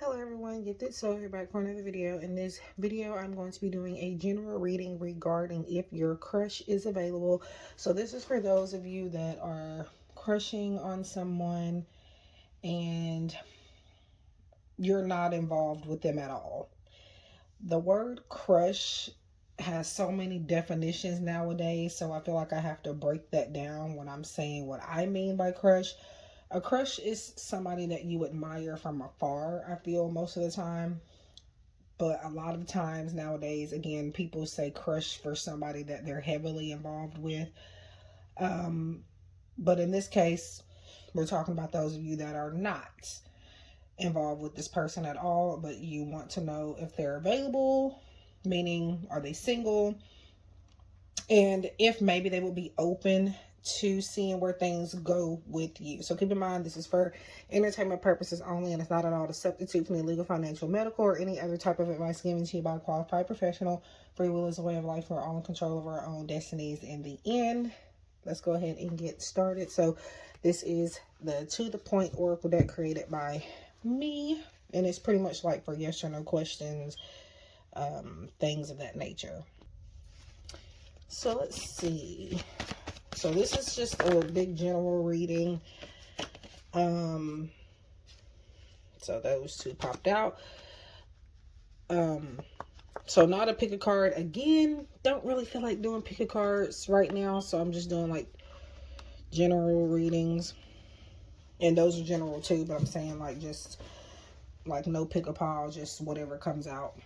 Hello everyone, Get This Soul here back for another video. In this video, I'm going to be doing a general reading regarding if your crush is available. So this is for those of you that are crushing on someone and you're not involved with them at all. The word crush has so many definitions nowadays, so I feel like I have to break that down when I'm saying what I mean by crush. A crush is somebody that you admire from afar, I feel, most of the time. But a lot of times nowadays, again, people say crush for somebody that they're heavily involved with. But in this case, we're talking about those of you that are not involved with this person at all, but you want to know if they're available, meaning are they single, and if maybe they will be open to seeing where things go with you. So keep in mind, this is for entertainment purposes only, and it's not at all a substitute for any legal, financial, medical, or any other type of advice given to you by a qualified professional. Free will is a way of life. We're all in control of our own destinies in the end. Let's go ahead and get started. So this is the To The Point Oracle deck created by me, and it's pretty much like for yes or no questions, things of that nature. So let's see. So this is just a big general reading. So those two popped out. So not a pick a card. Again, don't really feel like doing pick a cards right now. So I'm just doing like general readings. And those are general too, but I'm saying like just like no pick a pile, just whatever comes out.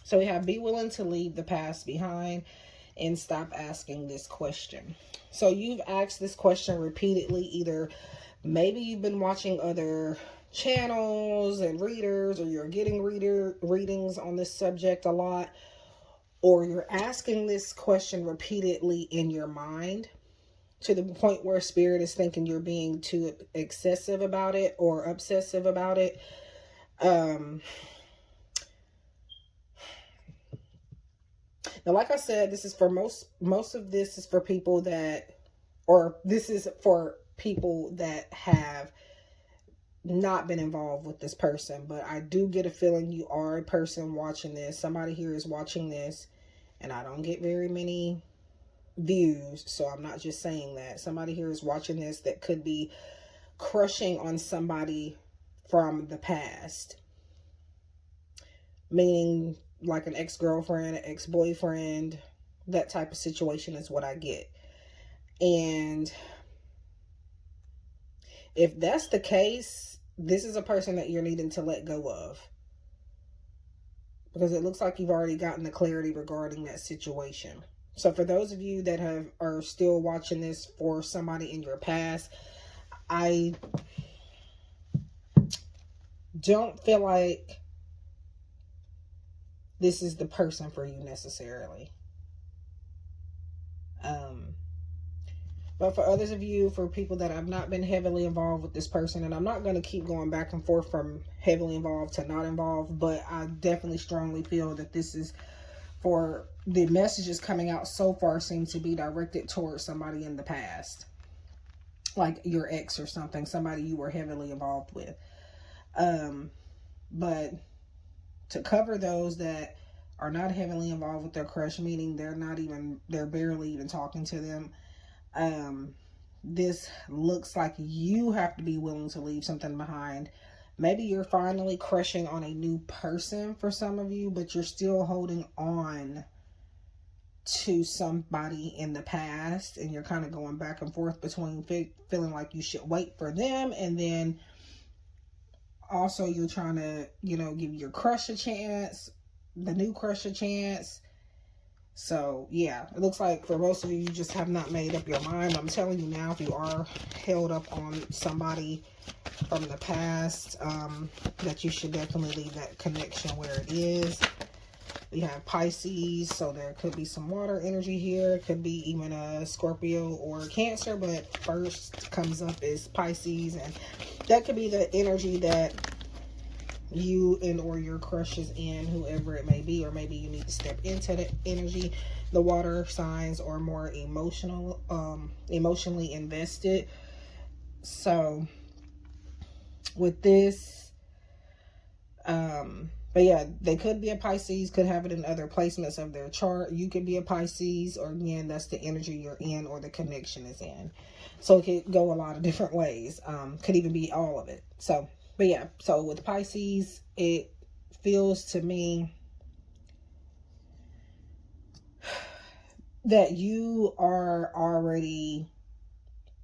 So we have be willing to leave the past behind and stop asking this question. So you've asked this question repeatedly. Either maybe you've been watching other channels and readers, or you're getting readings on this subject a lot, or you're asking this question repeatedly in your mind to the point where spirit is thinking you're being too excessive about it or obsessive about it. Now, like I said, this is for most of this is for people that, or this is for people that have not been involved with this person. But I do get a feeling you are a person watching this. Somebody here is watching this, and I don't get very many views, so I'm not just saying that. Somebody here is watching this that could be crushing on somebody from the past. Meaning like an ex-girlfriend, an ex-boyfriend, that type of situation is what I get. And if that's the case, this is a person that you're needing to let go of, because it looks like you've already gotten the clarity regarding that situation. So for those of you that are still watching this for somebody in your past, I don't feel like this is the person for you necessarily. But for others of you, for people that have not been heavily involved with this person, and I'm not going to keep going back and forth from heavily involved to not involved, but I definitely strongly feel that this is for the messages coming out so far seem to be directed towards somebody in the past, like your ex or something, somebody you were heavily involved with. But to cover those that are not heavily involved with their crush, meaning they're barely even talking to them, this looks like you have to be willing to leave something behind. Maybe you're finally crushing on a new person for some of you, but you're still holding on to somebody in the past, and you're kind of going back and forth between feeling like you should wait for them, and then also you're trying to, give your crush a chance, the new crush a chance. So yeah, it looks like for most of you, you just have not made up your mind. I'm telling you now, if you are held up on somebody from the past, that you should definitely leave that connection where it is. We have Pisces, so there could be some water energy here. It could be even a Scorpio or Cancer, but first comes up is Pisces, and that could be the energy that you and or your crush is in, whoever it may be, or maybe you need to step into the energy. The water signs are more emotionally invested. So with this, But yeah, they could be a Pisces, could have it in other placements of their chart. You could be a Pisces, or again, that's the energy you're in or the connection is in. So it could go a lot of different ways. Could even be all of it. So, but yeah, so with Pisces, it feels to me that you are already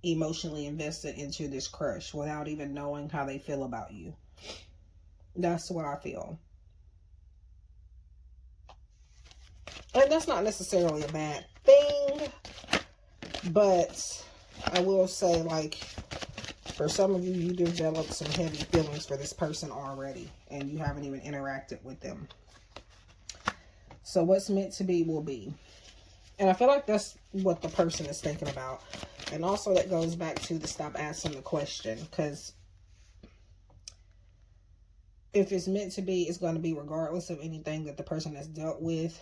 emotionally invested into this crush without even knowing how they feel about you. That's what I feel. And that's not necessarily a bad thing, but I will say, like, for some of you, you developed some heavy feelings for this person already, and you haven't even interacted with them. So what's meant to be will be. And I feel like that's what the person is thinking about. And also that goes back to the stop asking the question. Because if it's meant to be, it's going to be regardless of anything that the person has dealt with.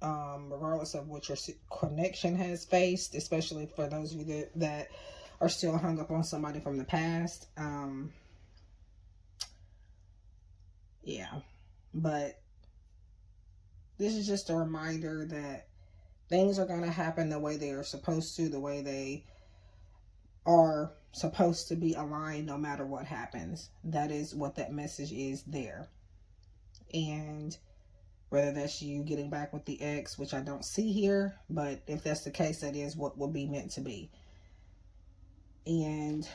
Regardless of what your connection has faced. Especially for those of you that are still hung up on somebody from the past. Yeah. But this is just a reminder that things are going to happen the way they are supposed to, the way they are supposed to be aligned no matter what happens. That is what that message is there. And whether that's you getting back with the ex, which I don't see here, but if that's the case, that is what will be meant to be. And,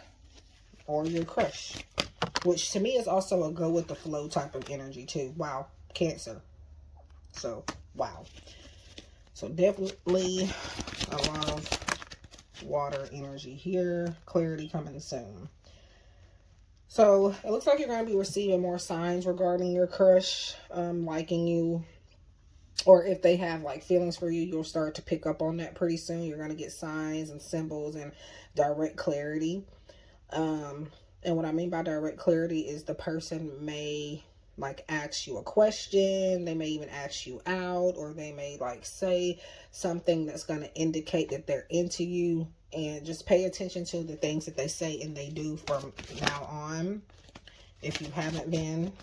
or your crush, which to me is also a go with the flow type of energy too. Wow, Cancer. So, wow. So definitely a lot of water energy here. Clarity coming soon. So it looks like you're going to be receiving more signs regarding your crush liking you. Or if they have like feelings for you, you'll start to pick up on that pretty soon. You're going to get signs and symbols and direct clarity. And what I mean by direct clarity is the person may like ask you a question. They may even ask you out, or they may like say something that's going to indicate that they're into you. And just pay attention to the things that they say and they do from now on, if you haven't been.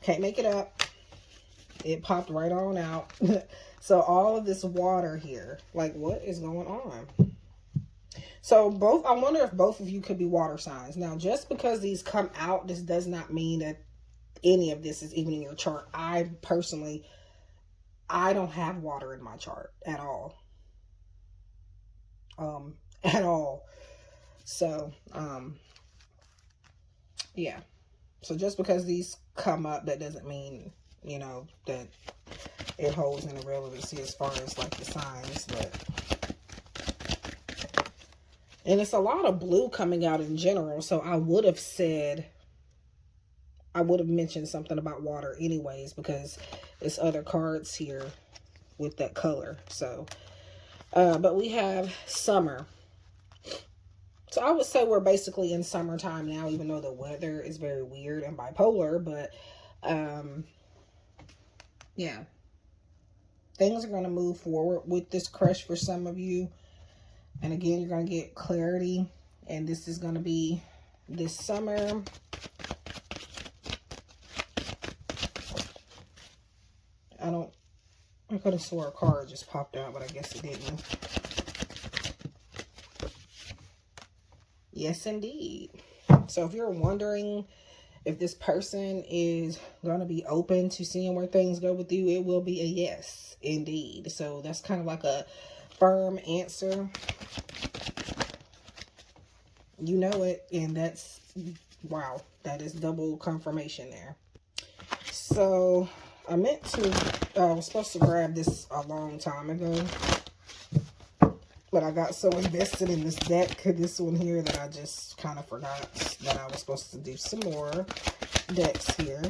Can't make it up. It popped right on out. So all of this water here, like what is going on? So both, I wonder if both of you could be water signs. Now, just because these come out, this does not mean that any of this is even in your chart. I personally, I don't have water in my chart at all. At all. So, yeah. So just because these come up, that doesn't mean, you know, that it holds any relevancy as far as like the signs, but. And it's a lot of blue coming out in general. So I would have said, I would have mentioned something about water anyways, because there's other cards here with that color. So, but we have summer. So I would say we're basically in summertime now, even though the weather is very weird and bipolar. But, yeah. Things are going to move forward with this crush for some of you. And again, you're going to get clarity. And this is going to be this summer. I could have swore a card just popped out, but I guess it didn't. Yes, indeed. So if you're wondering if this person is going to be open to seeing where things go with you, it will be a yes, indeed. So that's kind of like a firm answer. You know it, and that's, wow, that is double confirmation there. So I was supposed to grab this a long time ago, but I got so invested in this deck, this one here, that I just kind of forgot that I was supposed to do some more decks here.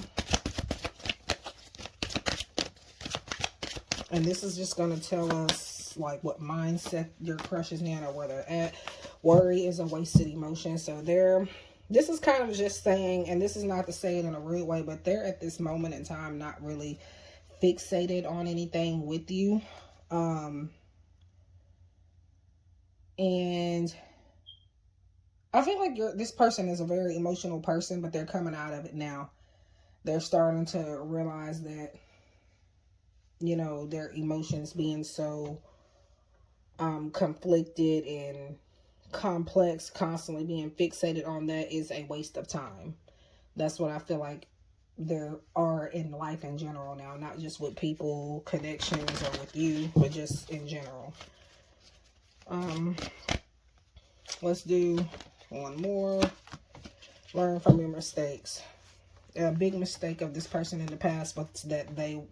And this is just going to tell us like what mindset your crush is in or where they're at. Worry is a wasted emotion. So this is kind of just saying, and this is not to say it in a rude way, but they're at this moment in time not really fixated on anything with you. And I feel like this person is a very emotional person, but they're coming out of it now. They're starting to realize that, you know, their emotions being so conflicted and complex, constantly being fixated on that is a waste of time. That's what I feel like there are in life in general now, not just with people, connections, or with you, but just in general. Let's do one more. Learn from your mistakes. A big mistake of this person in the past was that they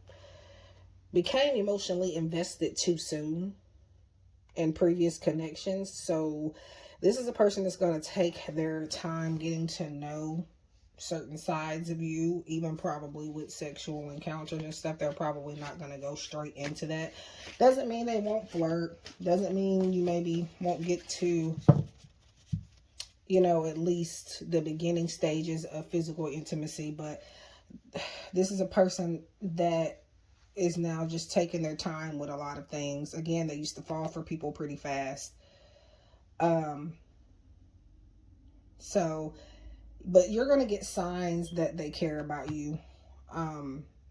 became emotionally invested too soon in previous connections. So this is a person that's going to take their time getting to know certain sides of you, even probably with sexual encounters and stuff. They're probably not going to go straight into that. Doesn't mean they won't flirt. Doesn't mean you maybe won't get to, you know, at least the beginning stages of physical intimacy. But this is a person that is now just taking their time with a lot of things. Again, they used to fall for people pretty fast. But you're going to get signs that they care about you.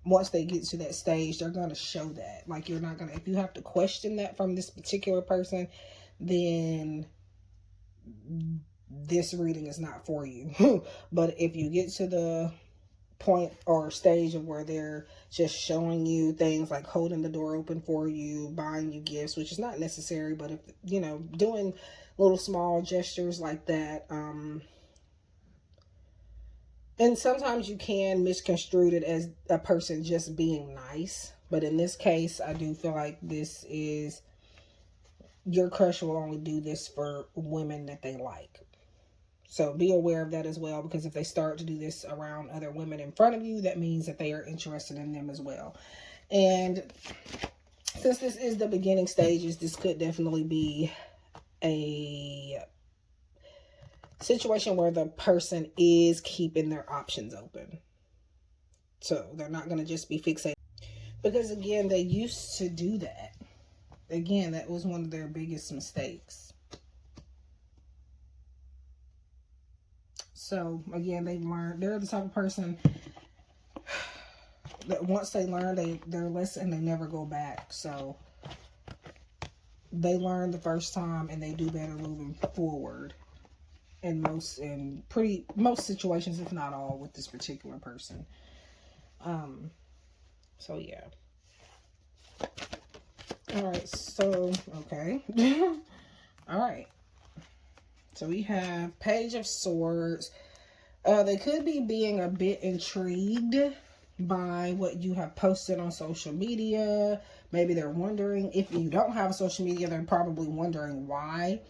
Once they get to that stage, they're going to show that. Like, you're not going to, if you have to question that from this particular person, then this reading is not for you. But if you get to the point or stage of where they're just showing you things like holding the door open for you, buying you gifts, which is not necessary, but if, you know, doing little small gestures like that, and sometimes you can misconstrue it as a person just being nice, but in this case, I do feel like this is, your crush will only do this for women that they like. So be aware of that as well, because if they start to do this around other women in front of you, that means that they are interested in them as well. And since this is the beginning stages, this could definitely be a situation where the person is keeping their options open. So they're not going to just be fixated. Because again, they used to do that. Again, that was one of their biggest mistakes. So again, they've learned. They're the type of person that once they learn their lesson, they never go back. So they learn the first time and they do better moving forward in most situations, if not all, with this particular person. So yeah. All right. So okay. All right. So we have Page of Swords. They could be being a bit intrigued by what you have posted on social media. Maybe they're wondering, if you don't have social media, they're probably wondering why.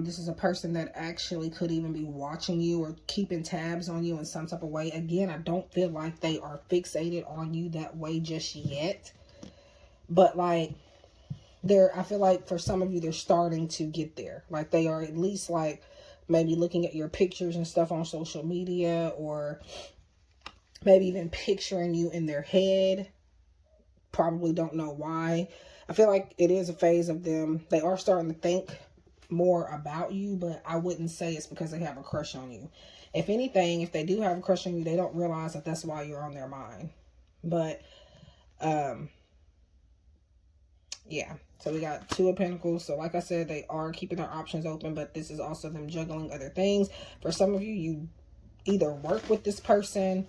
This is a person that actually could even be watching you or keeping tabs on you in some type of way. Again, I don't feel like they are fixated on you that way just yet. But like, I feel like for some of you, they're starting to get there. Like, they are at least like maybe looking at your pictures and stuff on social media, or maybe even picturing you in their head. Probably don't know why. I feel like it is a phase of them. They are starting to think more about you, but I wouldn't say it's because they have a crush on you. If anything, if they do have a crush on you, they don't realize that that's why you're on their mind. But, yeah. So we got Two of Pentacles. So like I said, they are keeping their options open, but this is also them juggling other things. For some of you, you either work with this person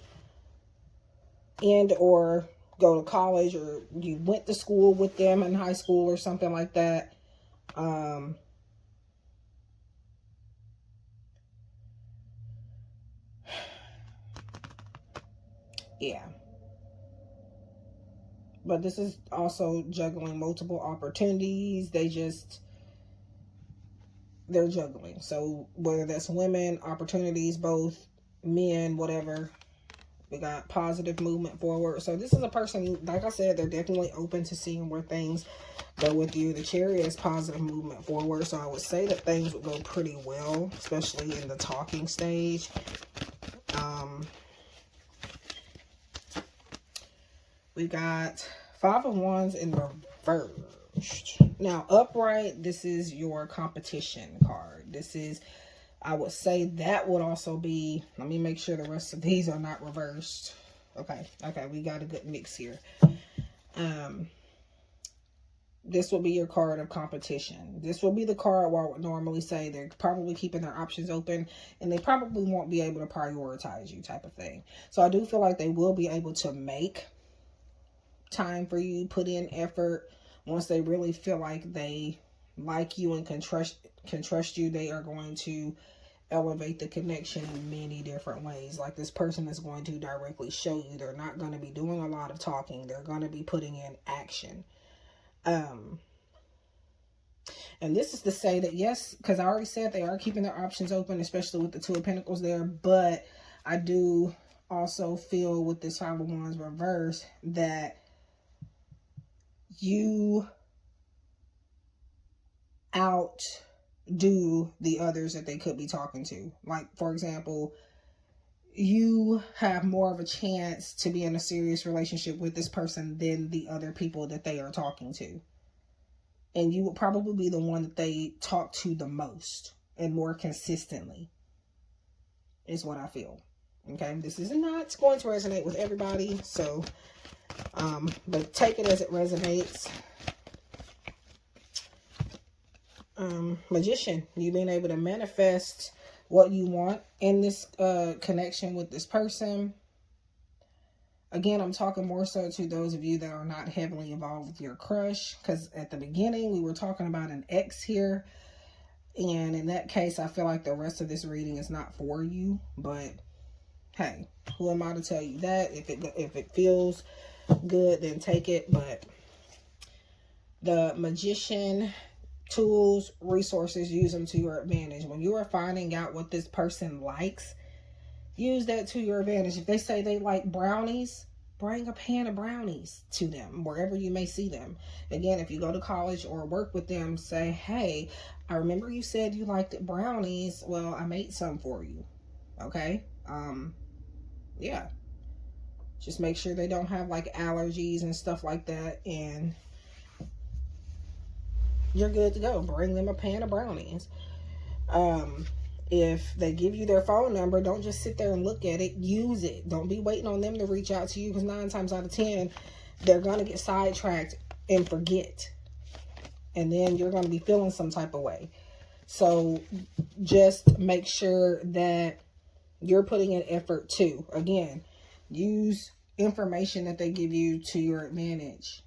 and or go to college, or you went to school with them in high school or something like that. Yeah. But this is also juggling multiple opportunities. They're juggling. So whether that's women, opportunities, both, men, whatever, we got positive movement forward. So this is a person, like I said, they're definitely open to seeing where things go with you. The Chariot is positive movement forward. So I would say that things would go pretty well, especially in the talking stage. We got Five of Wands in reverse. Now, upright, this is your competition card. This is I would say that would also be, let me make sure the rest of these are not reversed. Okay, we got a good mix here. This will be your card of competition. This will be the card where I would normally say they're probably keeping their options open and they probably won't be able to prioritize you, type of thing. So I do feel like they will be able to make time for you, put in effort. Once they really feel like they like you and can trust you, they are going to elevate the connection in many different ways. Like, this person is going to directly show you. They're not going to be doing a lot of talking. They're going to be putting in action. And this is to say that, yes, because I already said they are keeping their options open, especially with the Two of Pentacles there, but I do also feel with this Five of Wands reverse that you outdo the others that they could be talking to. Like, for example, you have more of a chance to be in a serious relationship with this person than the other people that they are talking to. And you will probably be the one that they talk to the most and more consistently, is what I feel. Okay, this is not going to resonate with everybody, so but take it as it resonates. Magician, you being able to manifest what you want in this connection with this person. Again, I'm talking more so to those of you that are not heavily involved with your crush, because at the beginning we were talking about an ex here, and in that case I feel like the rest of this reading is not for you. But hey, who am I to tell you that? If it feels good, then take it. But the Magician, tools, resources, use them to your advantage. When you are finding out what this person likes, use that to your advantage. If they say they like brownies, bring a pan of brownies to them wherever you may see them. Again, if you go to college or work with them, say, hey, I remember you said you liked brownies. Well, I made some for you. Okay. Yeah. Just make sure they don't have like allergies and stuff like that, and you're good to go. Bring them a pan of brownies. If they give you their phone number, don't just sit there and look at it. Use it. Don't be waiting on them to reach out to you, because 9 times out of 10, they're going to get sidetracked and forget. And then you're going to be feeling some type of way. So just make sure that you're putting in effort too. Again, use information that they give you to your advantage.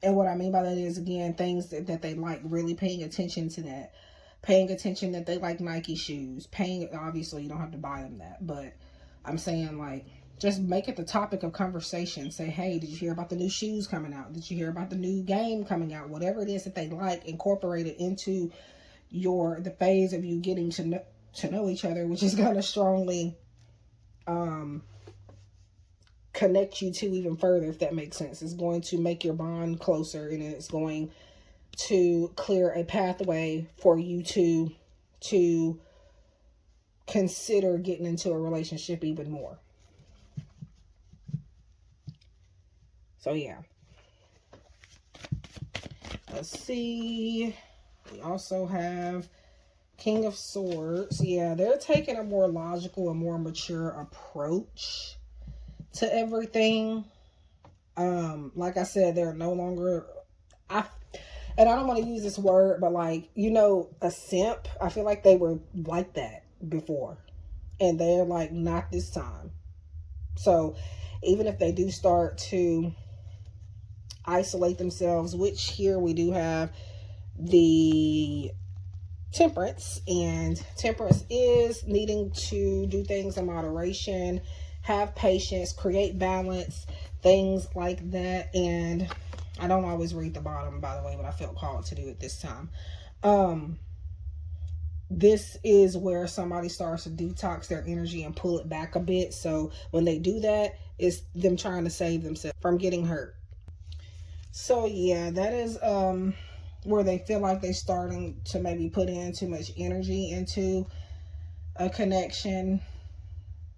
And what I mean by that is, again, things that they like, really paying attention to that. Paying attention that they like Nike shoes. Obviously, you don't have to buy them that. But I'm saying, like, just make it the topic of conversation. Say, hey, did you hear about the new shoes coming out? Did you hear about the new game coming out? Whatever it is that they like, incorporate it into the phase of you getting to know each other, which is going to strongly connect you to even further, if that makes sense. It's going to make your bond closer, and it's going to clear a pathway for you to consider getting into a relationship even more. So yeah, let's see. We also have King of Swords. Yeah, they're taking a more logical and more mature approach to everything. Like I said, they're no longer, and I don't want to use this word, but like, a simp. I feel like they were like that before, and they're like, not this time. So even if they do start to isolate themselves, which here we do have the Temperance, and Temperance is needing to do things in moderation, have patience, create balance, things like that. And I don't always read the bottom, by the way, but I felt called to do it this time. This is where somebody starts to detox their energy and pull it back a bit. So when they do that, it's them trying to save themselves from getting hurt. So yeah, that is where they feel like they're starting to maybe put in too much energy into a connection.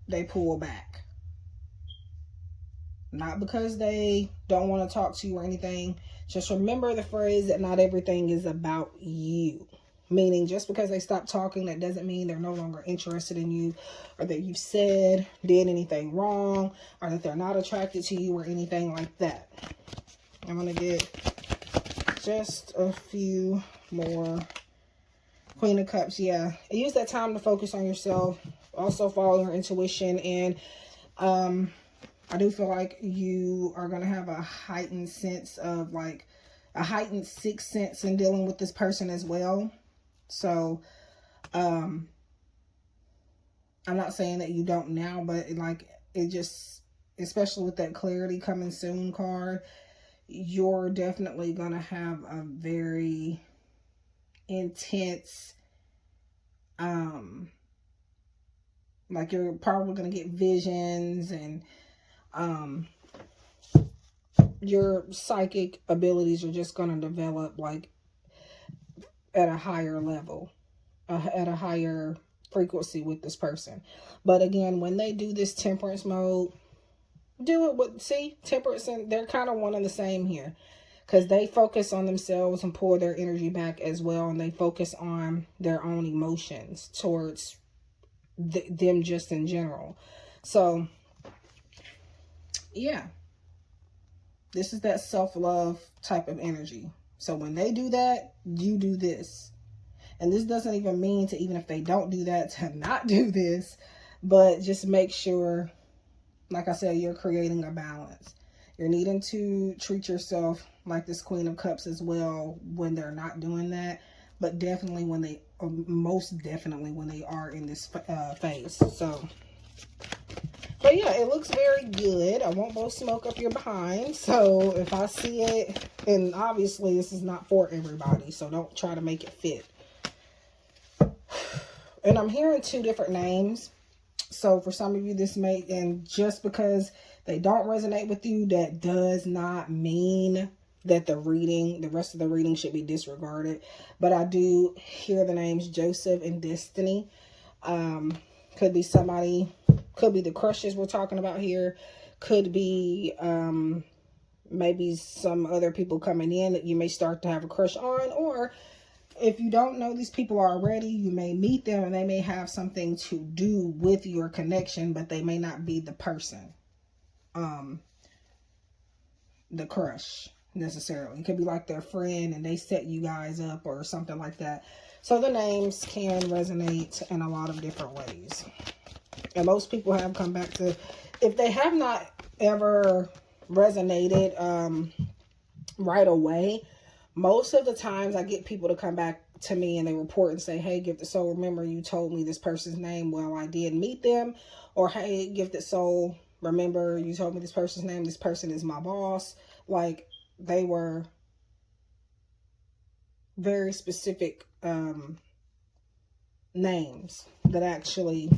They pull back. Not because they don't want to talk to you or anything. Just remember the phrase that not everything is about you. Meaning just because they stop talking, that doesn't mean they're no longer interested in you, or that you did anything wrong, or that they're not attracted to you or anything like that. I'm going to get just a few more. Queen of Cups, yeah. Use that time to focus on yourself. Also follow your intuition. And I do feel like you are going to have a heightened sense of, like, a heightened sixth sense in dealing with this person as well. So, I'm not saying that you don't now, but like, it just, especially with that clarity coming soon card, you're definitely going to have a very intense, like, you're probably going to get visions, and, your psychic abilities are just going to develop, like, at a higher level, at a higher frequency with this person. But again, when they do this temperance mode, do it with, see, temperance, and they're kind of one and the same here, because they focus on themselves and pull their energy back as well, and they focus on their own emotions towards them just in general. So yeah, this is that self-love type of energy. So when they do that, you do this. And this doesn't even mean to, even if they don't do that, to not do this. But just make sure, like I said, you're creating a balance. You're needing to treat yourself like this Queen of Cups as well when they're not doing that. But definitely when they, or most definitely when they are in this phase. So, but yeah, it looks very good. I won't blow smoke up your behind. So if I see it, and obviously this is not for everybody, so don't try to make it fit. And I'm hearing 2 different names. So for some of you, this may, and just because they don't resonate with you, that does not mean that the rest of the reading should be disregarded. But I do hear the names Joseph and Destiny. Could be somebody, could be the crushes we're talking about here. Could be maybe some other people coming in that you may start to have a crush on. Or if you don't know these people already, you may meet them and they may have something to do with your connection, but they may not be the person, the crush necessarily. It could be like their friend and they set you guys up or something like that. So the names can resonate in a lot of different ways. And most people have come back to, if they have not ever resonated right away, most of the times I get people to come back to me and they report and say, hey, Gifted Soul, remember you told me this person's name. Well, I did meet them. Or, hey, Gifted Soul, remember you told me this person's name. This person is my boss. Like, they were very specific names that actually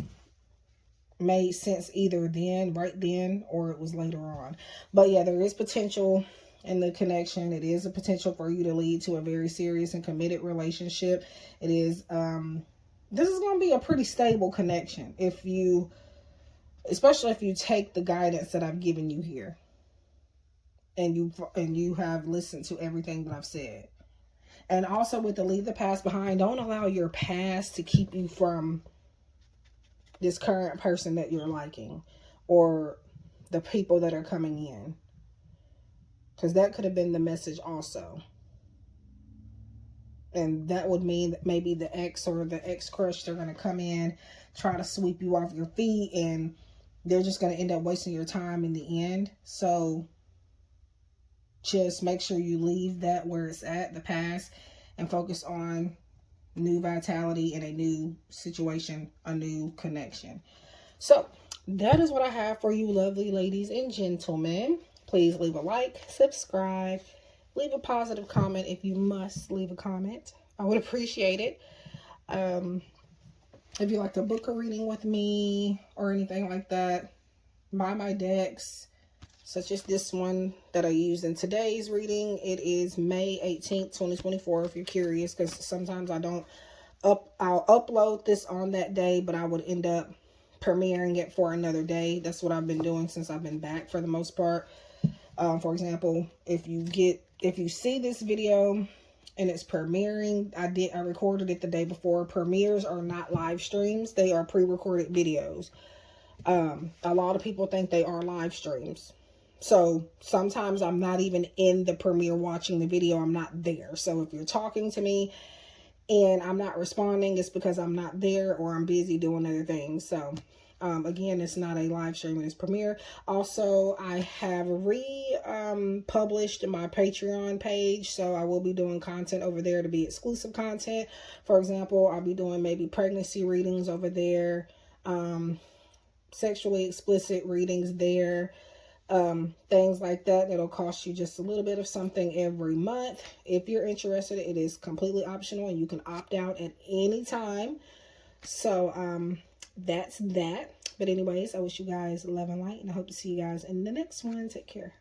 made sense either then, right then, or it was later on. But yeah, there is potential in the connection. It is a potential for you to lead to a very serious and committed relationship. It is, this is going to be a pretty stable connection if you, especially if you take the guidance that I've given you here and you have listened to everything that I've said. And also with the leave the past behind, don't allow your past to keep you from this current person that you're liking or the people that are coming in. Because that could have been the message also. And that would mean that maybe the ex or the ex-crush, they're going to come in, try to sweep you off your feet, and they're just going to end up wasting your time in the end. So just make sure you leave that where it's at, the past, and focus on new vitality in a new situation, a new connection. So that is what I have for you, lovely ladies and gentlemen. Please leave a like, subscribe, leave a positive comment if you must leave a comment. I would appreciate it. If you like to book a reading with me or anything like that, buy my decks, such as this one that I used in today's reading. It is May 18th, 2024, if you're curious, because sometimes I'll upload this on that day, but I would end up premiering it for another day. That's what I've been doing since I've been back for the most part. For example, if you see this video and it's premiering. I recorded it the day before. Premieres are not live streams. They are pre-recorded videos. A lot of people think they are live streams. So sometimes I'm not even in the premiere watching the video. I'm not there. So if you're talking to me and I'm not responding, it's because I'm not there or I'm busy doing other things. So again, it's not a live stream, it is premiere. Also, I have published my Patreon page, so I will be doing content over there to be exclusive content. For example, I'll be doing maybe pregnancy readings over there, sexually explicit readings there, things like that. That'll cost you just a little bit of something every month. If you're interested, it is completely optional and you can opt out at any time. So that's that. But anyways, I wish you guys love and light, and I hope to see you guys in the next one. Take care.